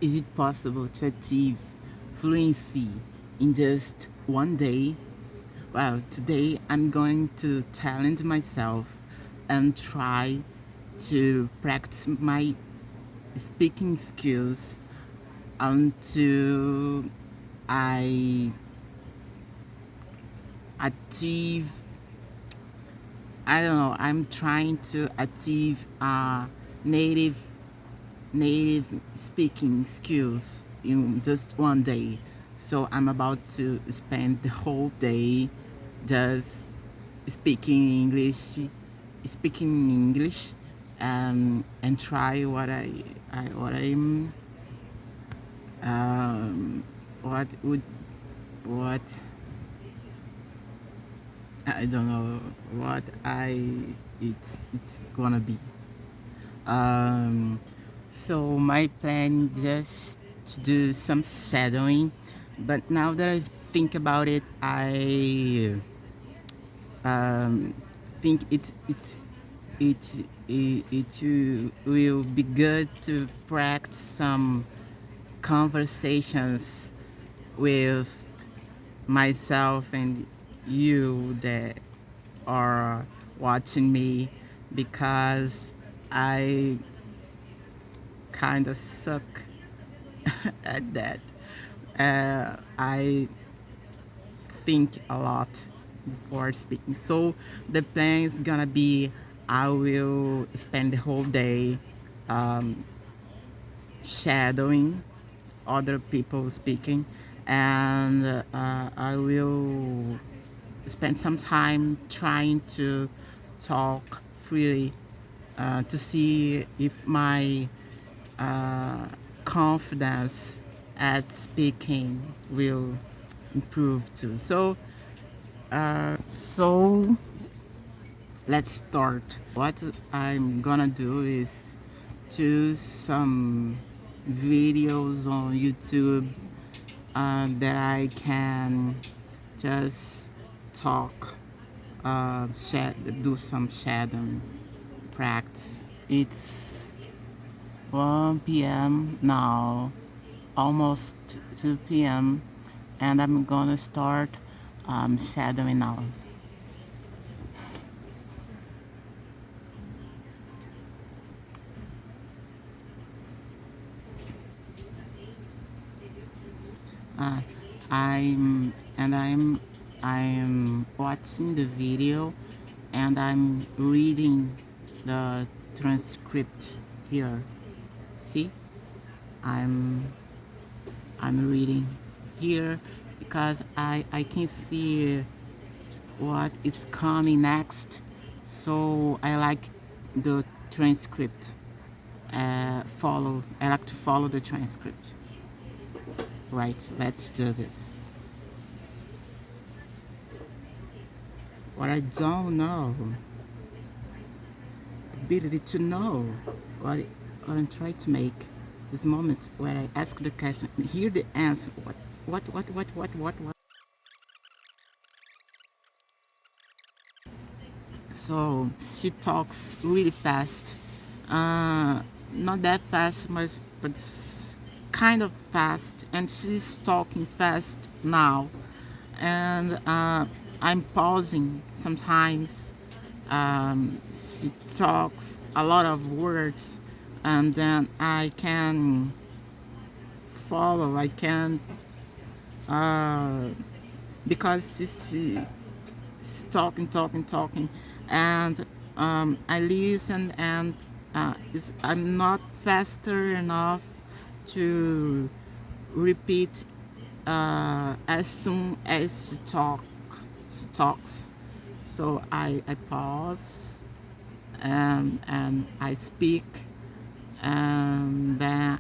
Is it possible to achieve fluency in just one day? Well, today I'm going to challenge myself and try to practice my speaking skills until I achieve, I don't know, I'm trying to achieve native native speaking skills in just one day. So I'm about to spend the whole day just speaking English, and try what I'm um, what would what I don't know what it's gonna be. Um, so my plan just to do some shadowing, but now that I think about it, I um, think it will be good to practice some conversations with myself and you that are watching me, because I kind of suck at that. I think a lot before speaking. So the plan is gonna be I will spend the whole day um, shadowing other people speaking, and I will spend some time trying to talk freely to see if my uh, confidence at speaking will improve too. So let's start. What I'm gonna do is choose some videos on YouTube that I can just talk, do some shadowing practice. It's 1 p.m. now, almost 2 p.m., and I'm gonna start shadowing now. Uh, I'm watching the video, and I'm reading the transcript here. See, I'm I'm reading here because I can see what is coming next. So I like the transcript. I like to follow the transcript. Right, let's do this. What I don't know, ability to know what I'm trying to make. This moment where I ask the question and hear the answer. What? So she talks really fast. Not that fast, but kind of fast. And she's talking fast now. And I'm pausing sometimes. She talks a lot of words, and then I can follow. I can, uh, because she's talking, and I listen, and I'm not faster enough to repeat as soon as she talks. So I pause, and I speak, and then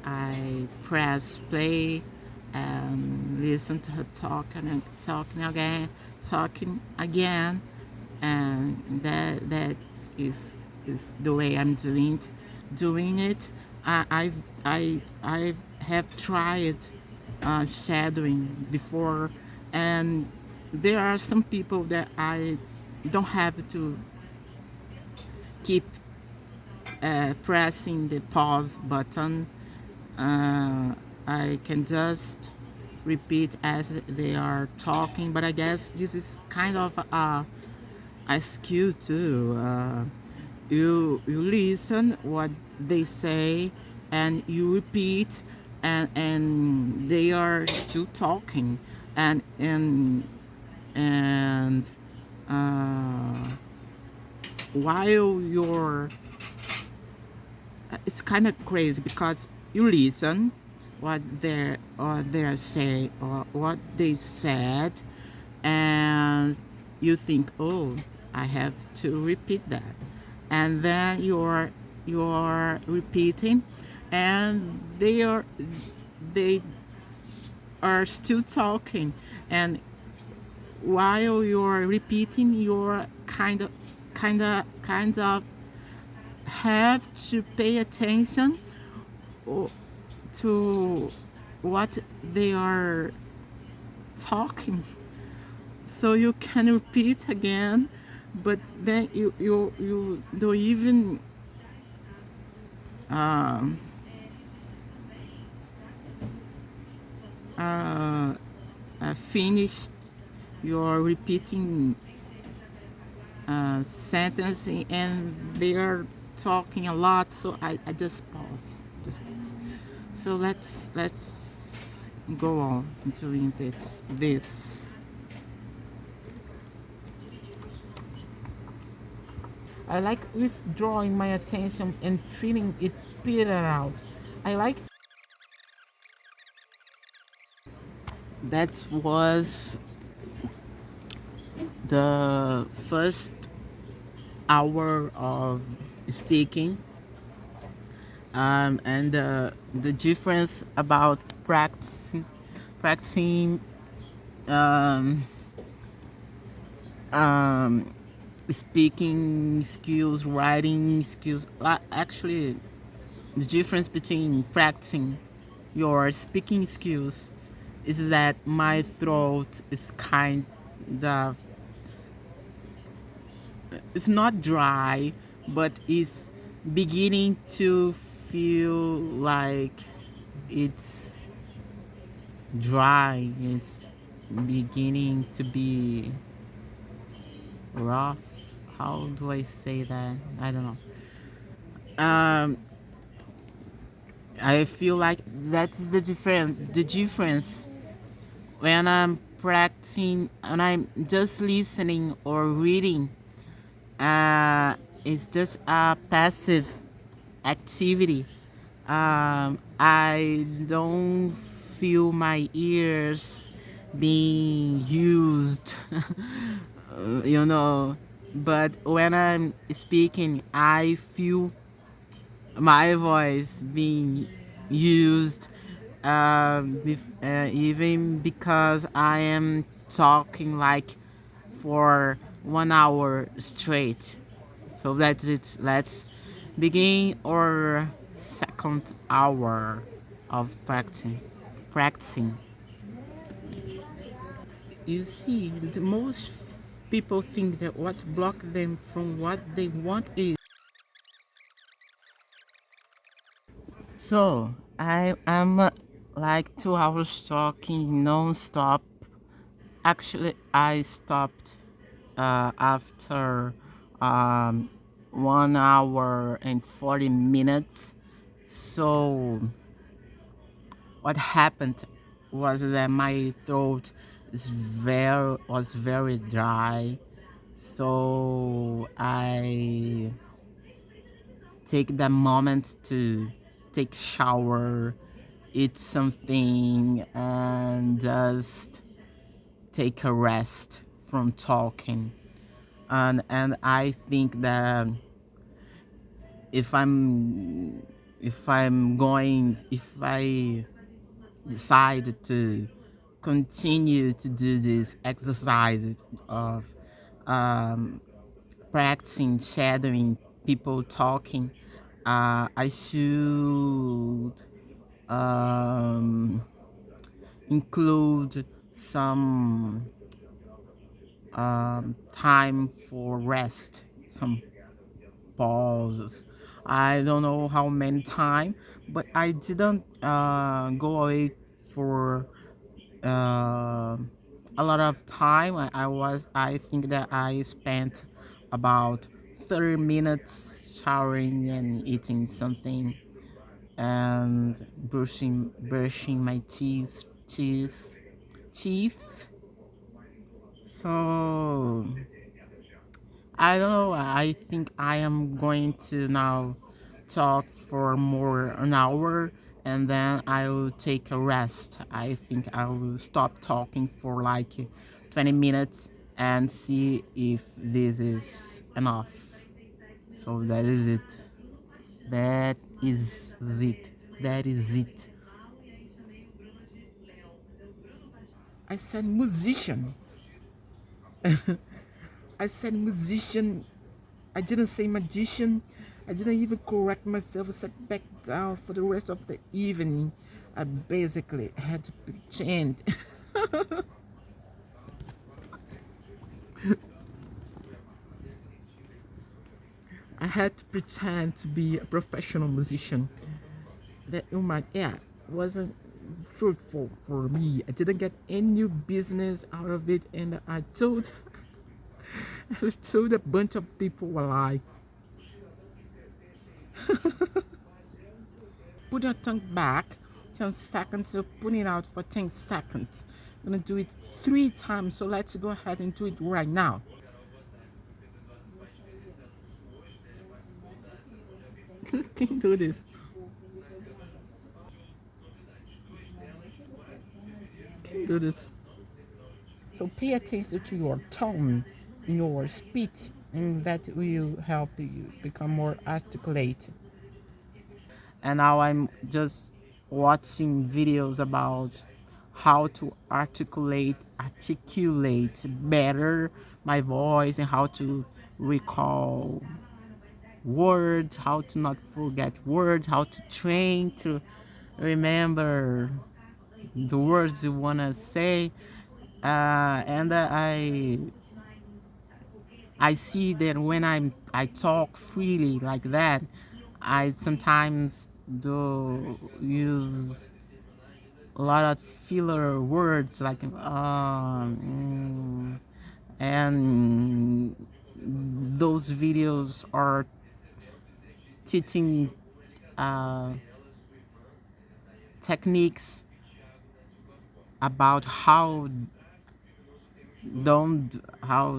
I press play and listen to her talking and talking again, and that is the way I'm doing it. I have tried shadowing before, and there are some people that I don't have to keep pressing the pause button. Uh, I can just repeat as they are talking, but I guess this is kind of a skill too. You listen what they say, and you repeat, and they are still talking, and uh, while you're it's kind of crazy because you listen what they say or what they said, and you think, oh, I have to repeat that, and then you're repeating, and they are still talking, and while you're repeating, you're kind of have to pay attention to what they are talking, so you can repeat again, but then you don't even um, uh, finish your repeating sentence, and they're talking a lot, so I just pause. So let's go on doing this. I like withdrawing my attention and feeling it peter out. I like that was the first hour of speaking, and the difference about practicing um, um, speaking skills, writing skills. Actually, the difference between practicing your speaking skills is that my throat is kind of, it's not dry, but it's beginning to feel like it's dry. It's beginning to be rough. How do I say that? I don't know. I feel like that's the difference when I'm practicing, when I'm just listening or reading. It's just a passive activity. I don't feel my ears being used, you know. But when I'm speaking, I feel my voice being used, even because I am talking like for 1 hour straight. So that's it. Let's begin our second hour of practicing. You see, the most people think that what's blocked them from what they want is. So I am like 2 hours talking non-stop. Actually, I stopped after um, 1 hour and 40 minutes. So what happened was that my throat was very dry. So I take the moment to take shower, eat something, and just take a rest from talking. And I think that if I'm if I decide to continue to do this exercise of um, practicing shadowing people talking, I should um, include some time for rest, some pauses. I don't know how many time, but I didn't go away for uh, a lot of time. I think that I spent about 30 minutes showering and eating something and brushing my teeth. So I don't know. I think I am going to now talk for more an hour and then I will take a rest. I think I will stop talking for like 20 minutes and see if this is enough. So that is it. That is it. That is it. I said musician. I said musician. I didn't say magician. I didn't even correct myself. I sat back down for the rest of the evening. I basically had to pretend. I had to pretend to be a professional musician. That yeah, wasn't fruitful for me. I didn't get any business out of it, and I told a bunch of people a lie. Put your tongue back 10 seconds, so put it out for 10 seconds. I'm gonna do it 3 times, so let's go ahead and do it right now. Can do this. Can do this. So pay attention to your tone in your speech, and that will help you become more articulate. And now I'm just watching videos about how to articulate better my voice and how to recall words, how to not forget words, how to train to remember the words you wanna say. And I see that when I talk freely like that, I sometimes do use a lot of filler words like and those videos are teaching uh, techniques about don't how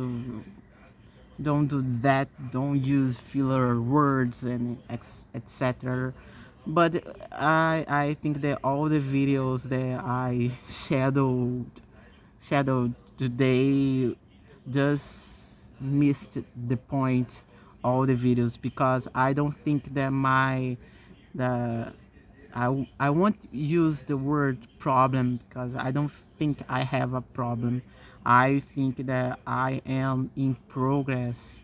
don't do that, don't use filler words and etc. But I think that all the videos that I shadowed today just missed the point, all the videos, because I don't think that the I won't use the word problem because I don't think I have a problem. I think that I am in progress.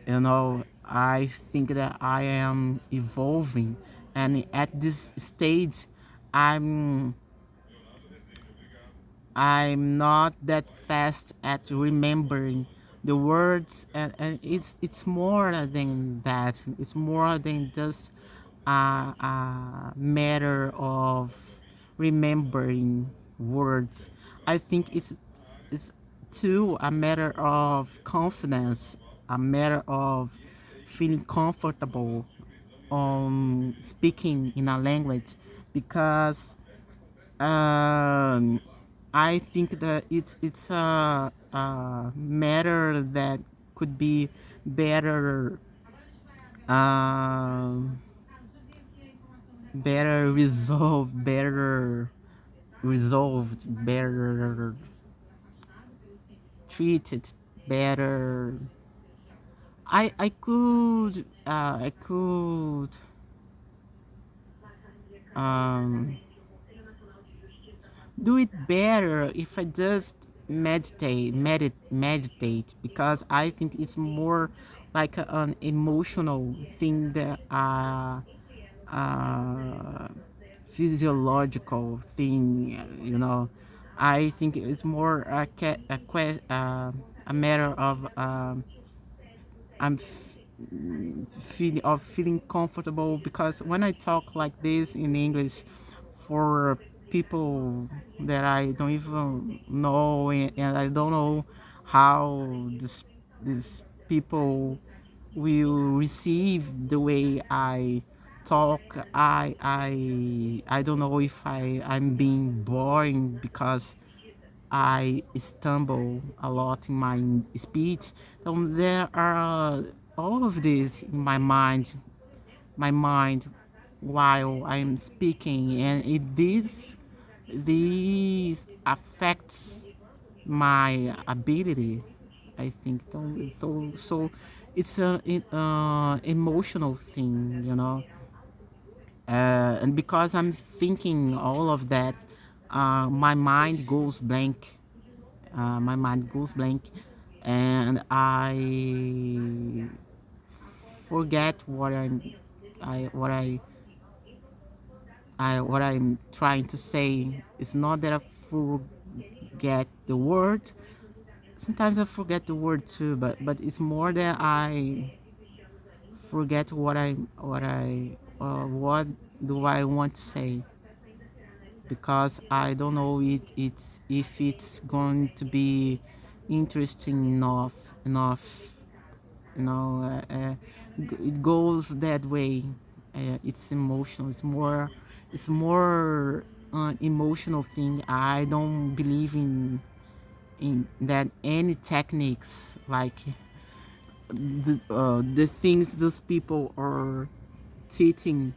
I think that I am evolving, and at this stage, I'm I'm not that fast at remembering the words, and it's more than that. It's more than just a matter of remembering words. I think it's too a matter of confidence, a matter of feeling comfortable on speaking in a language, because um, I think that it's a matter that could be better um, better resolved, better treated, better. I could um, do it better if I just meditate, because I think it's more like an emotional thing that uh, physiological thing. I think it's more a matter of I'm feeling comfortable, because when I talk like this in English for people that I don't even know, and I don't know how this people will receive the way I talk. I don't know if I'm being boring because I stumble a lot in my speech. So there are all of this in my mind while I'm speaking, and this affects my ability. I think so. It's a emotional thing, and because I'm thinking all of that, my mind goes blank. My mind goes blank, and I forget I what what I'm trying to say. It's not that I forget the word. Sometimes I forget the word too, but it's more that I forget what do I want to say, because I don't know if it's going to be interesting enough. You know, it goes that way. It's emotional. It's more emotional thing. I don't believe in that any techniques like the things those people are teaching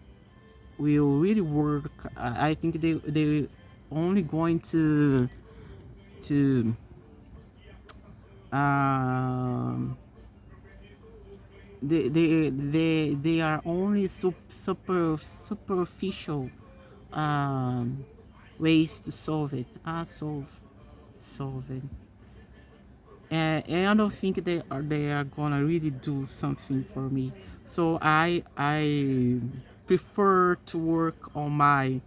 will really work. I think they only going to um they are only superficial um ways to solve it. Solve it. And I don't think they are gonna really do something for me. So I prefer to work on my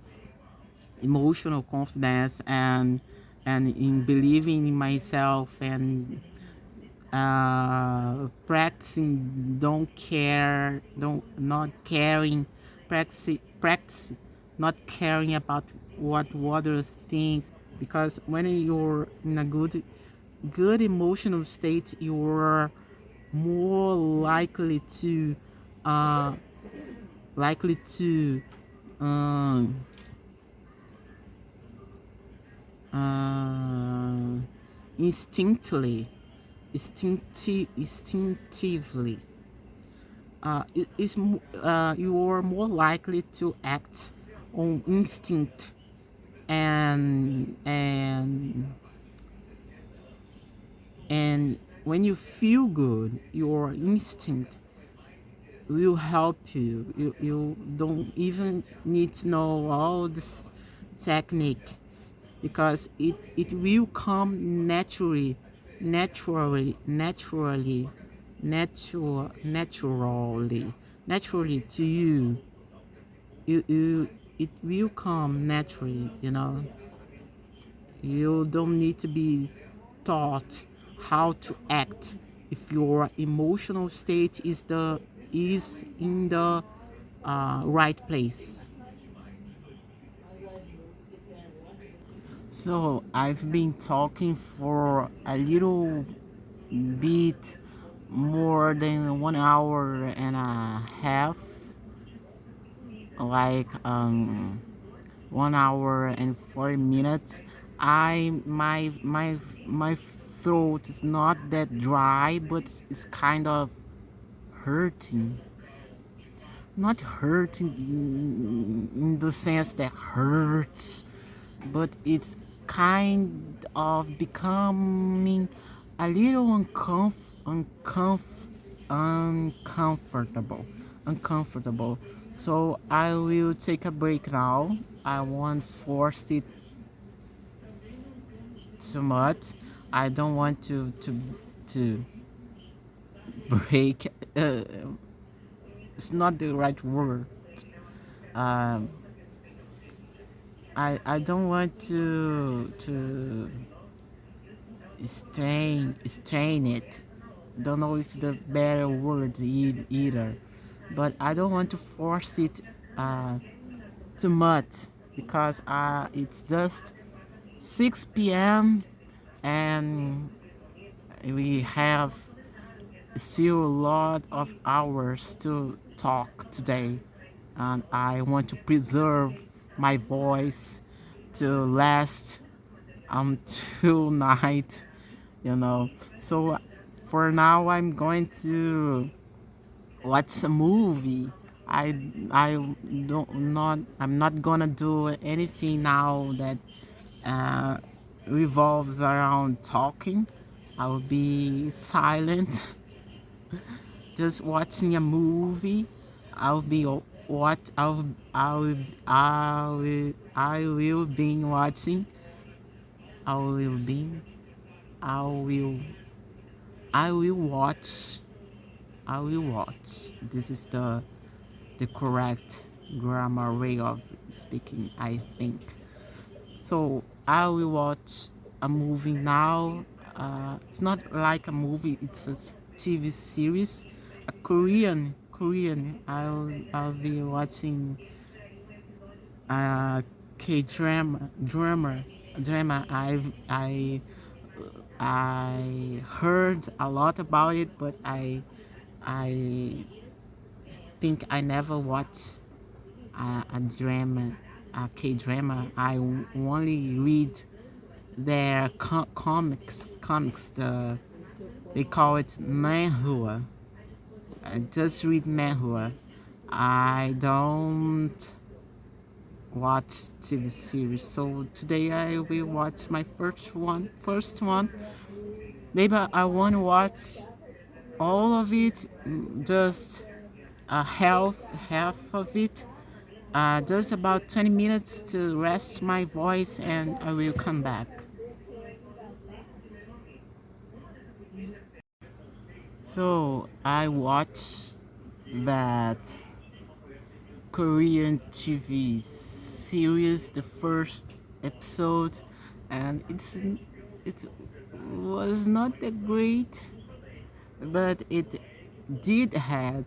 emotional confidence, and in believing in myself, and practicing don't not caring, practice not caring about what others think, because when you're in a good emotional state, you're more uh likely to um uh instinctively instinctively you are more likely to act on instinct, and and when you feel good, your instinct will help you. You don't even need to know all these techniques, because it will come naturally to you. It will come naturally. You don't need to be taught how to act if your emotional state is in the right place. So I've been talking for a little bit more than 1 hour and a half, like 1 hour and 40 minutes. My throat is not that dry, but it's kind of hurting. Not hurting in the sense that hurts, but it's kind of becoming a little uncomfortable. Uncomfortable. So I will take a break now. I won't force it too much. I don't want to break. It's not the right word. Um, I don't want to strain it. don't know if the better word either, but I don't want to force it uh, too much because it's just 6 p.m. and we have still a lot of hours to talk today, and I want to preserve my voice to last until night, you know. So for now, I'm going to watch a movie. I don't not I'm not gonna do anything now that uh, revolves around talking. I will be silent, just watching a movie. I'll be what I will be watching. I will be I will I will watch. I will watch. This is the correct grammar way of speaking, I think. So I will watch a movie now. It's not like a movie; it's a TV series, a Korean. I'll be watching a K drama. I heard a lot about it, but I think I never watched a drama, a K drama. I only read their comics. They call it manhua. I just read manhua. I don't watch TV series. So today I will watch my first one. Maybe I won't watch all of it, just half of it. Just about 20 minutes to rest my voice, and I will come back. So I watched that Korean TV series, the first episode, and it was not that great, but it did had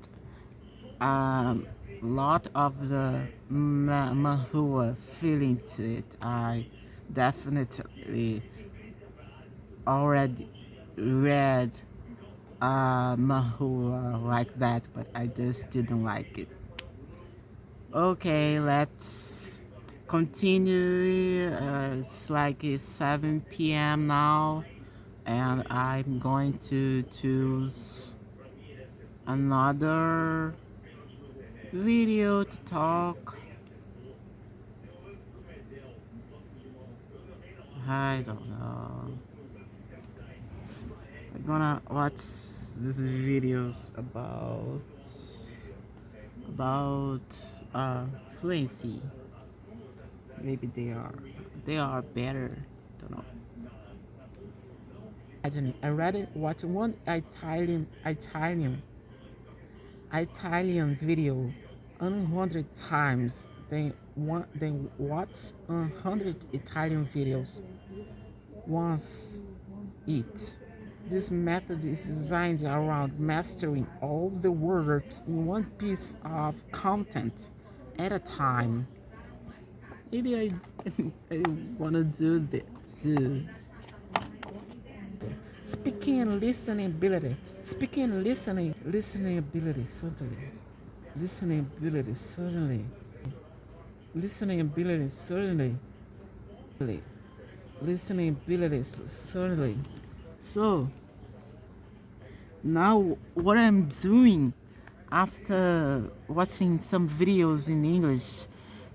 a lot of the Mahua feeling to it. I definitely already read Mahua like that, but I just didn't like it. Okay, let's continue. It's 7 p.m. now, and I'm going to choose another video to talk. I don't know. I'm gonna watch these videos about uh fluency. Maybe they are better. Don't know. I read it. Watch one Italian video 100 times. They watch 100 Italian videos once each. This method is designed around mastering all the words in one piece of content at a time. Maybe I wanna do that too. Speaking and listening ability. Speaking and listening ability certainly. Listening ability certainly. Listening ability certainly. Listening ability certainly. So now what I'm doing after watching some videos in English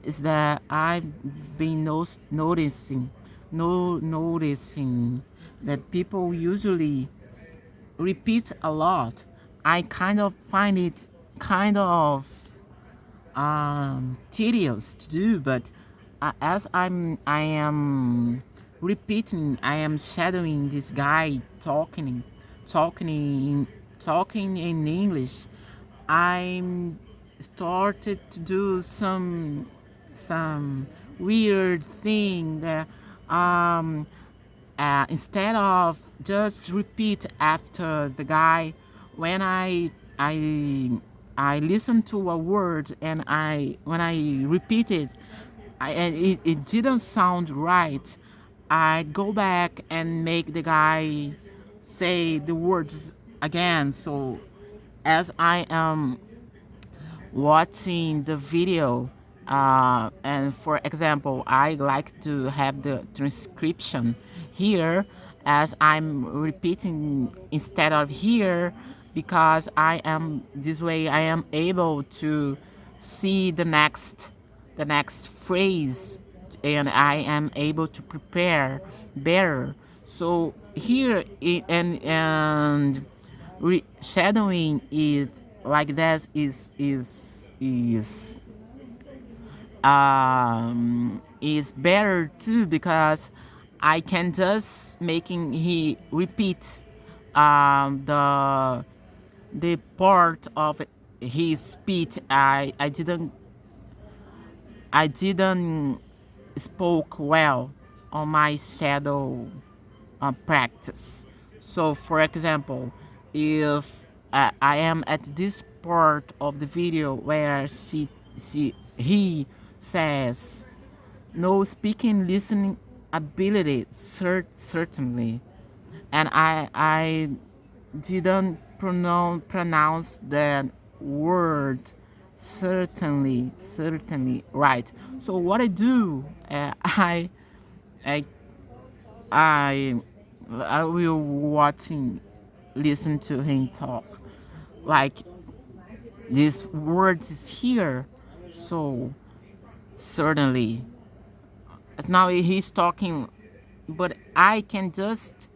is that I've been noticing that people usually repeat a lot. I kind of find it kind of tedious to do, but as I am repeating, I am shadowing this guy talking in talking in English. I'm started to do some weird thing that um instead of just repeat after the guy, when I I listen to a word and I when I repeat it, and it didn't sound right, I go back and make the guy say the words again. So as I am watching the video, and for example, I like to have the transcription here as I'm repeating instead of here, because I am this way I am able to see the next phrase, and I am able to prepare better. So here shadowing is like that is better too, because I can just making he repeat the part of his speech I didn't spoke well on my shadow practice. So, for example, if I am at this part of the video where he says, no speaking listening ability, certainly, and I didn't pronounce the word certainly right. So what I do, I I I will watching, listen to him talk. Like these words is here, so certainly. Now he's talking, but I can just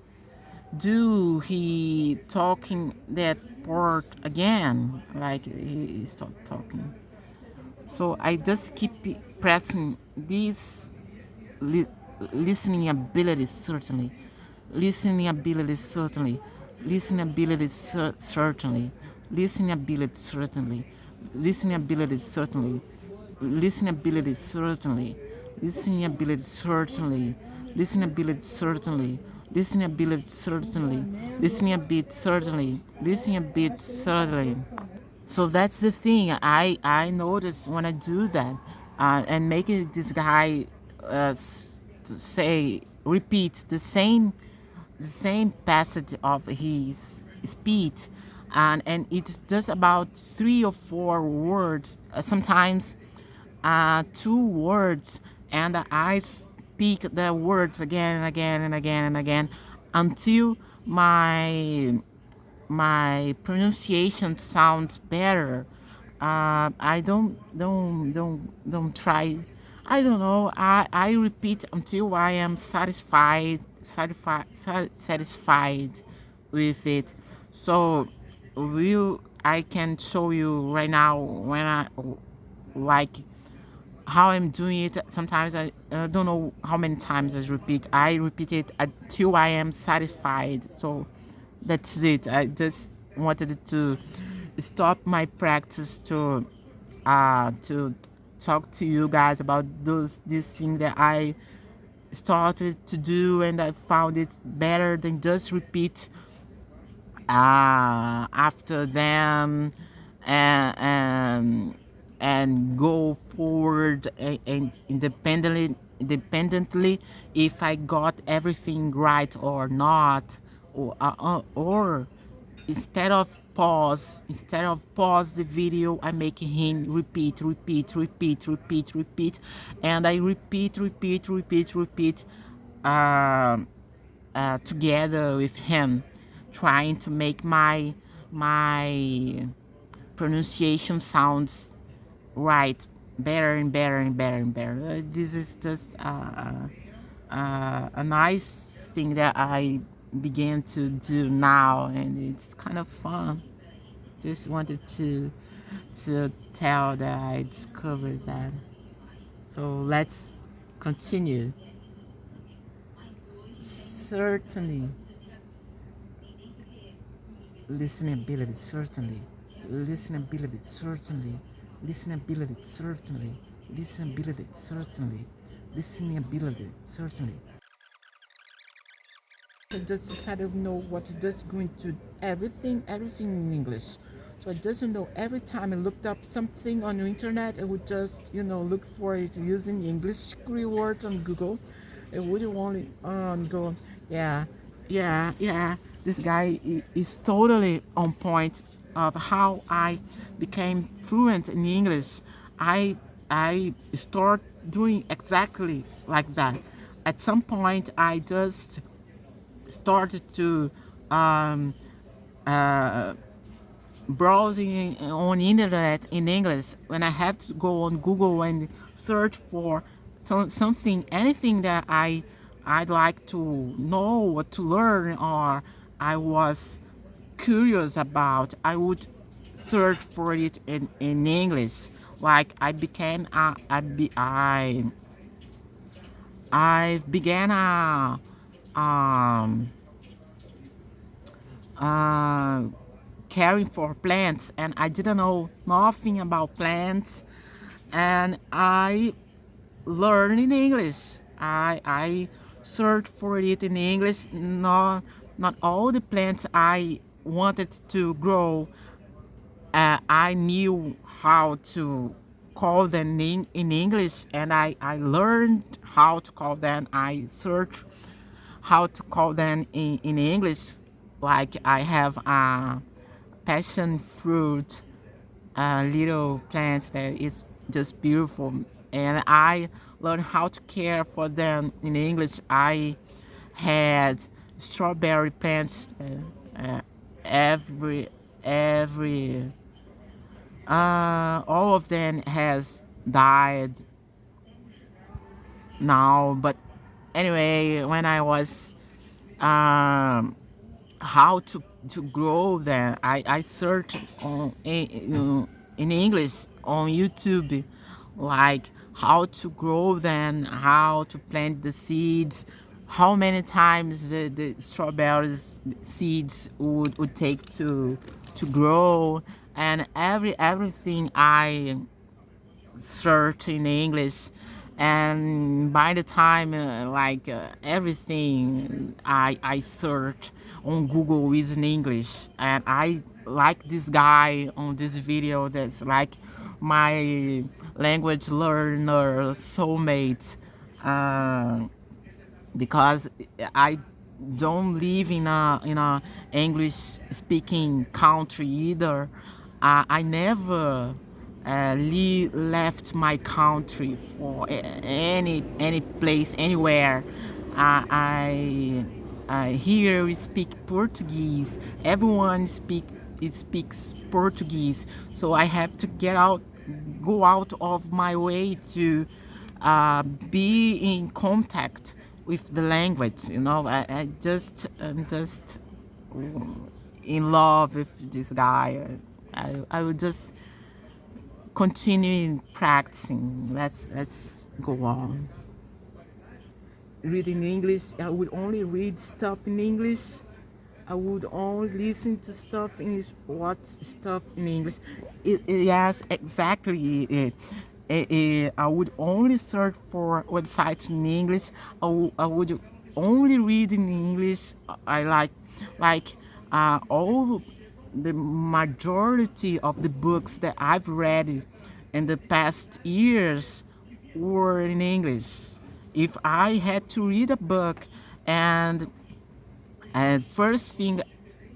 do he talking that part again, like he stopped talking. So I just keep pressing these li- listening abilities, certainly, listening abilities, certainly, listening abilities, certainly, listening abilities, certainly, listening abilities, certainly, listening abilities, certainly, listening abilities, certainly, listening abilities, certainly, listening abilities, certainly, listening a bit, certainly, listening a bit, certainly. So that's the thing. I notice when I do that, and making this guy say repeat the same passage of his speech, and it's just about 3 or 4 words, sometimes 2 words, and I speak the words again and again and again and again until my pronunciation sounds better. I don't try. I don't know. I repeat until I am satisfied with it. So I can show you right now when I like how I'm doing it. Sometimes I don't know how many times I repeat. I repeat it until I am satisfied. So that's it. I just wanted to stop my practice to talk to you guys about this thing that I started to do, and I found it better than just repeat after them, and and go forward and independently if I got everything right or not, or instead of pause the video, I make him repeat, and I repeat um together with him, trying to make my pronunciation sounds right, better and better and better and better. This is just a nice thing that I began to do now, and it's kind of fun. Just wanted to tell that I discovered that. So let's continue. Certainly, listenability, certainly, listenability, certainly, listenability, certainly, listenability, certainly, listenability, certainly. I just decided to know what it is going to everything in English. So I just know every time I looked up something on the internet, I would just look for it using English keyword on Google. I would only go, yeah, yeah. This guy is totally on point of how I became fluent in English. I I start doing exactly like that. At some point, I just started to um, uh, browsing on internet in English when I had to go on Google and search for something, anything that I'd like to know or to learn, or I was curious about. I would search for it in English. Like I became I began a um uh caring for plants, and I didn't know nothing about plants, and I learned in English. I searched for it in English. Not all the plants I wanted to grow, I knew how to call them in English, and I learned how to call them. I searched how to call them in English. Like I have a passion fruit, a little plant that is just beautiful, and I learned how to care for them in English. I had strawberry plants. Every all of them has died now, but anyway, when I was um how to grow them, I searched on in English on YouTube, like how to grow them, how to plant the seeds, how many times the strawberries seeds would take to grow, and everything I search in English, and by the time everything I search on Google is in English, and I like this guy on this video that's like my language learner soulmate, uh, because I don't live in a English speaking country either. I never left my country for any place anywhere. Here we speak Portuguese. Everyone speaks Portuguese, so I have to go out of my way to be in contact with the language. I'm just in love with this guy. I would just continue practicing. Let's go on. Reading English, I would only read stuff in English. I would only listen to stuff in English, watch stuff in English. Yes, exactly. I would only search for websites in English. I would only read in English. I like all the majority of the books that I've read in the past years were in English. If I had to read a book, and first thing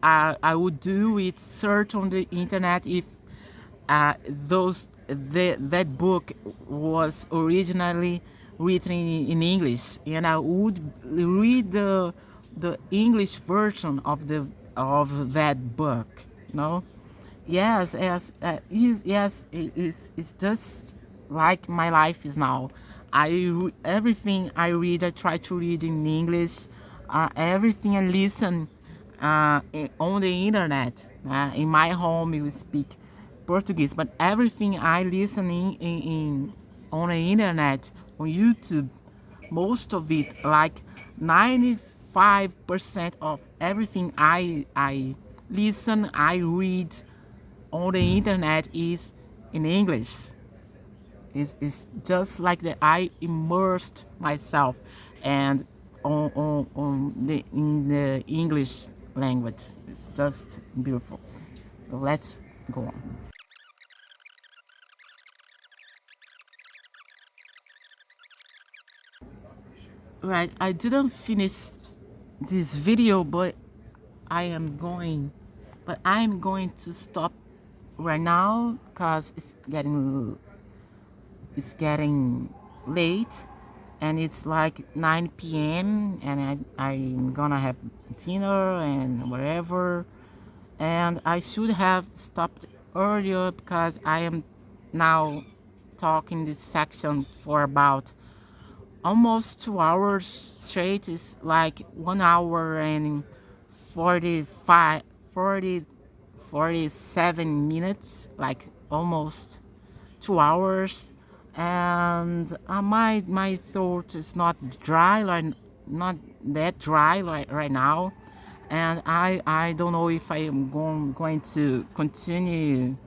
I would do is search on the internet if that book was originally written in English, and I would read the English version of that book. You know, yes, it's just like my life is now. Everything I read, I try to read in English. Everything I listen on the internet. In my home, we speak Portuguese, but everything I listen on the internet, on YouTube, most of it, like 95% of everything I listen, I read on the internet is in English. It's just like that I immersed myself, and in the English language. It's just beautiful. So let's go on. Right, I didn't finish this video, but I'm going to stop right now because it's getting late, and it's like 9 p.m. and I'm gonna have dinner and whatever. And I should have stopped earlier because I am now talking this section for about almost 2 hours straight. Is like 1 hour and 45, 40, 47 minutes, like almost 2 hours. And my throat is not dry, like not that dry right now. And I don't know if I am going to continuing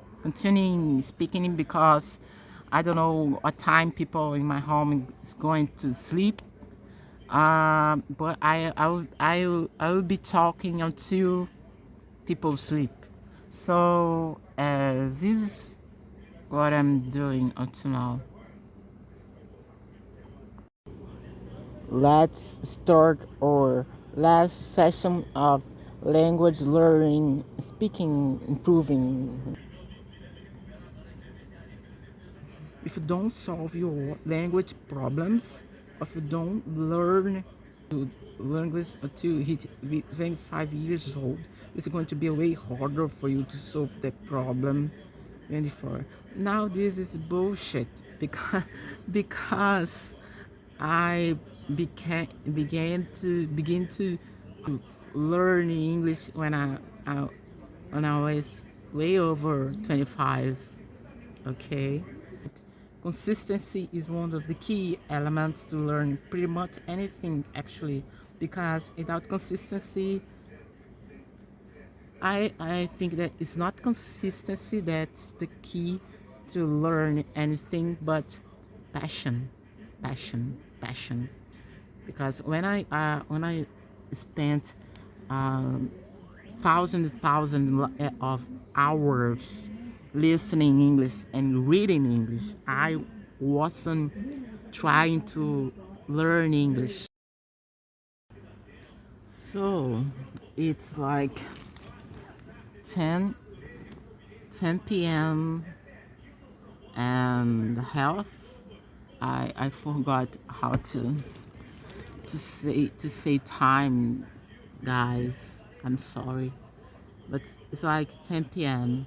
speaking because I don't know what time people in my home is going to sleep. But I will be talking until people sleep. So this is what I'm doing until now. Let's start our last session of language learning, speaking, improving. If you don't solve your language problems, if you don't learn to language until you hit 25 years old, it's going to be way harder for you to solve that problem 24. Now this is bullshit because I begin to learn English I when I was way over 25. Okay. Consistency is one of the key elements to learn pretty much anything, actually, because without consistency, I think that it's not consistency that's the key to learn anything, but passion, passion. Because when I spent um, thousand of hours listening English and reading English, I wasn't trying to learn English. So it's like 10 p.m. and half. I forgot how to say time, guys. I'm sorry, but it's like 10 p.m.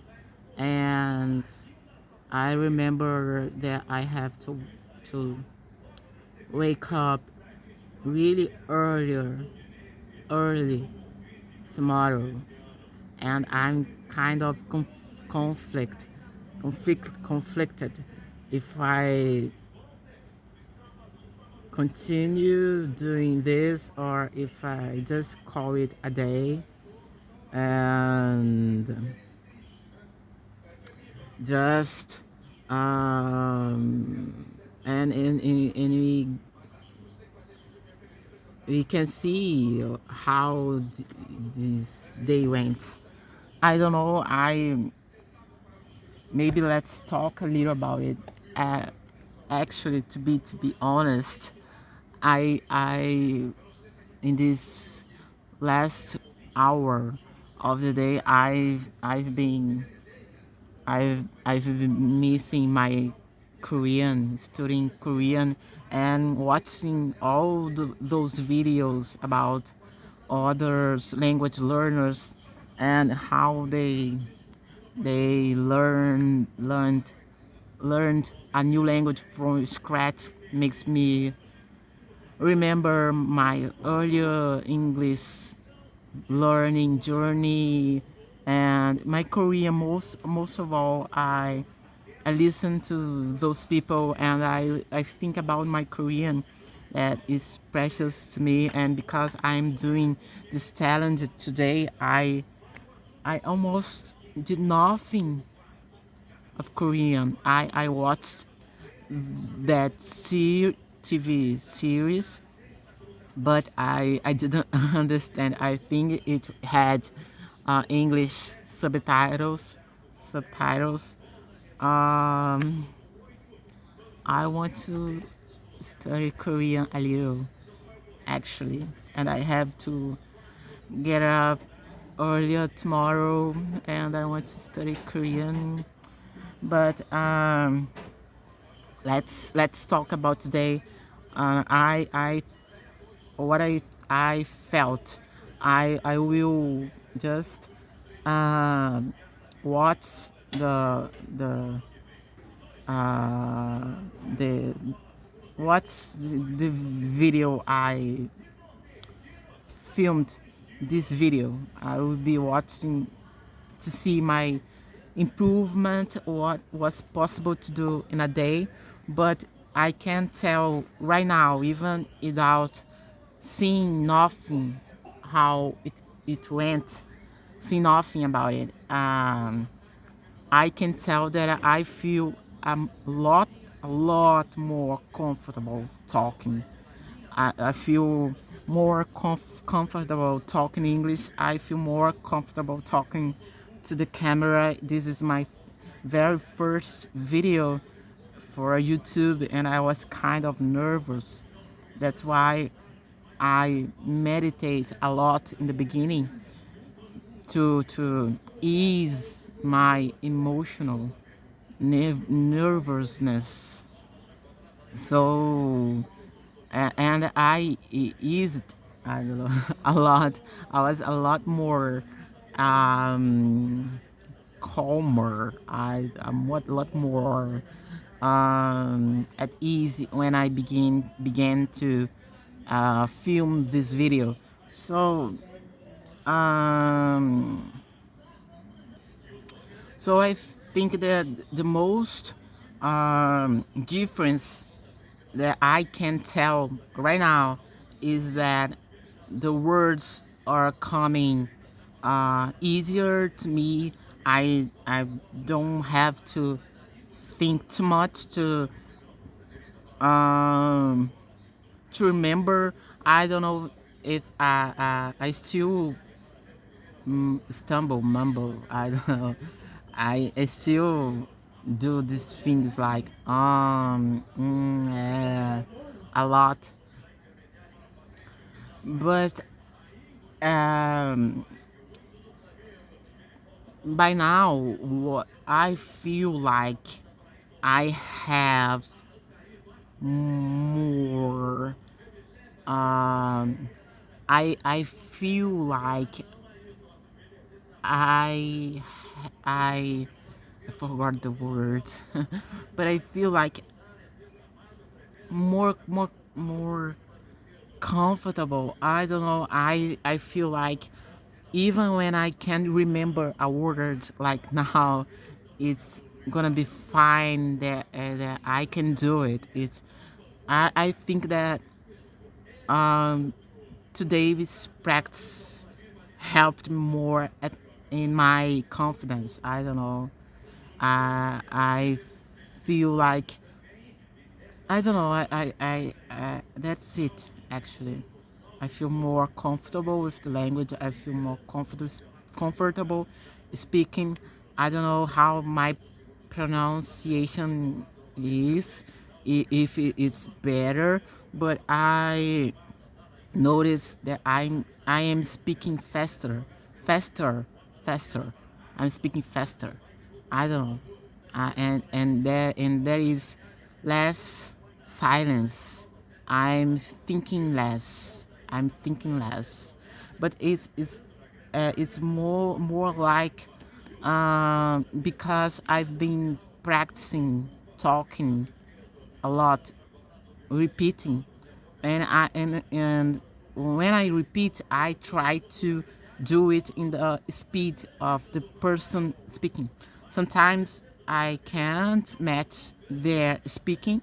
and I remember that I have to wake up really early tomorrow, and I'm kind of conflicted if I continue doing this or if I just call it a day and just and we can see how this day went. I don't know. I maybe let's talk a little about it. Uh, Actually, to be honest, I in this last hour of the day, I've been missing my Korean, studying Korean, and watching all those videos about others language learners and how they learned a new language from scratch makes me remember my earlier English learning journey and my Korean. Most of all, I listen to those people and I think about my Korean that is precious to me. And because I'm doing this challenge today, I almost did nothing of Korean. I watched that TV series but I didn't understand. I think it had English subtitles. Um, I want to study Korean a little, actually, and I have to get up earlier tomorrow, and I want to study Korean. But let's talk about today. I what I felt. I will just um, watch uh, the what's the video I filmed. This video I will be watching to see my improvement, what was possible to do in a day. But I can tell right now, even without seeing nothing, how it went, see nothing about it. I can tell that I feel a lot more comfortable talking. I feel more comfortable talking English. I feel more comfortable talking to the camera. This is my very first video for YouTube, and I was kind of nervous. That's why I meditate a lot in the beginning to ease my emotional nervousness. So and eased, I don't know, a lot. I was a lot more calmer. I'm what a lot more at ease when I began to film this video. So um, so I think that the most difference that I can tell right now is that the words are coming easier to me. I don't have to think too much um, to remember. I don't know if I still mumble. I don't know. I still do these things like a lot, but um, by now, what I feel like I have more. Um, I feel like I I forgot the word, but I feel like more comfortable. I don't know. I feel like even when I can't remember a word like now, it's gonna be fine that I can do it. It's I think that um today's practice helped more in my confidence. I don't know. I feel like I don't know. That's it. Actually, I feel more comfortable with the language. I feel more comfortable speaking. I don't know how my pronunciation is, if it's better, but I notice that I am speaking faster, faster. I'm speaking faster. I don't know, and there is less silence. I'm thinking less. I'm thinking less, but it's more like because I've been practicing talking a lot, repeating, and when I repeat, I try to do it in the speed of the person speaking. Sometimes I can't match their speed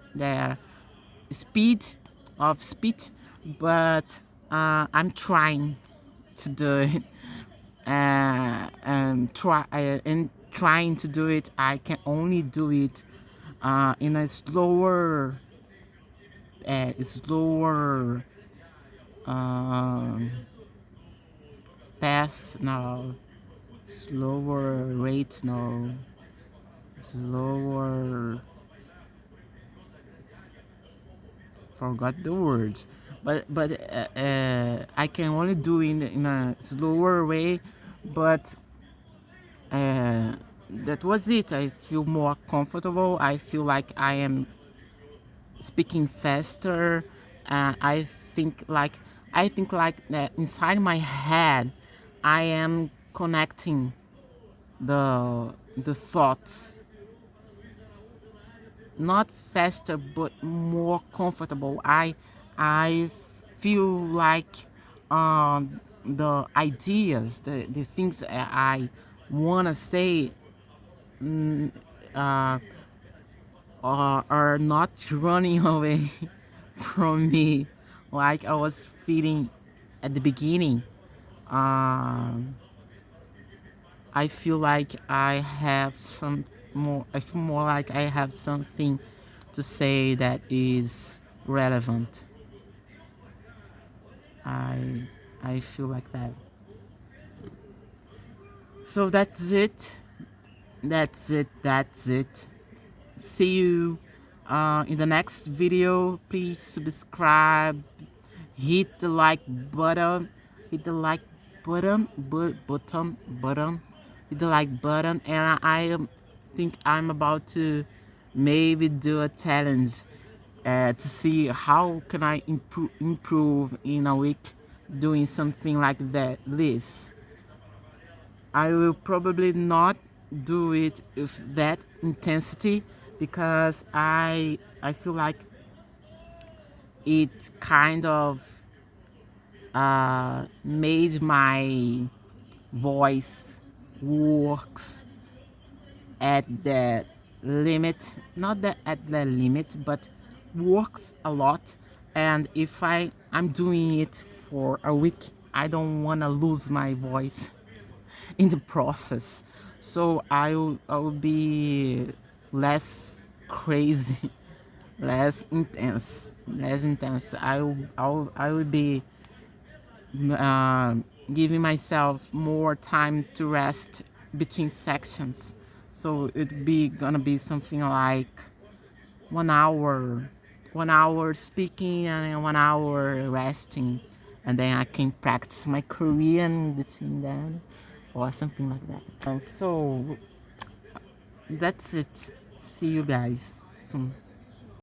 of speech, but I'm trying to do it. And trying to do it, I can only do it in a slower Um, path, no. Slower rate, no. Slower. Forgot the words. But I can only do in a slower way. But that was it. I feel more comfortable. I feel like I am speaking faster. I think like inside my head, I am connecting the thoughts, not faster but more comfortable. I feel like the ideas, the things I wanna say, mm, uh, are not running away from me like I was feeling at the beginning. Um, I feel like I have some more. I feel more like I have something to say that is relevant. I I feel like that. So that's it. That's it. That's it. See you in the next video. Please subscribe, hit the like button, hit the like button, hit the like button, and think I'm about to maybe do a challenge to see how can I improve in a week doing something like that. This I will probably not do it with that intensity because I feel like it kind of made my voice works at the limit, not that at the limit, but works a lot. And if I'm doing it for a week, I don't want to lose my voice in the process. So I will be less crazy, less intense. I will be uh, giving myself more time to rest between sections. So it'd be gonna be something like 1 hour, 1 hour speaking and 1 hour resting, and then I can practice my Korean between them, or something like that. And so that's it. See you guys soon.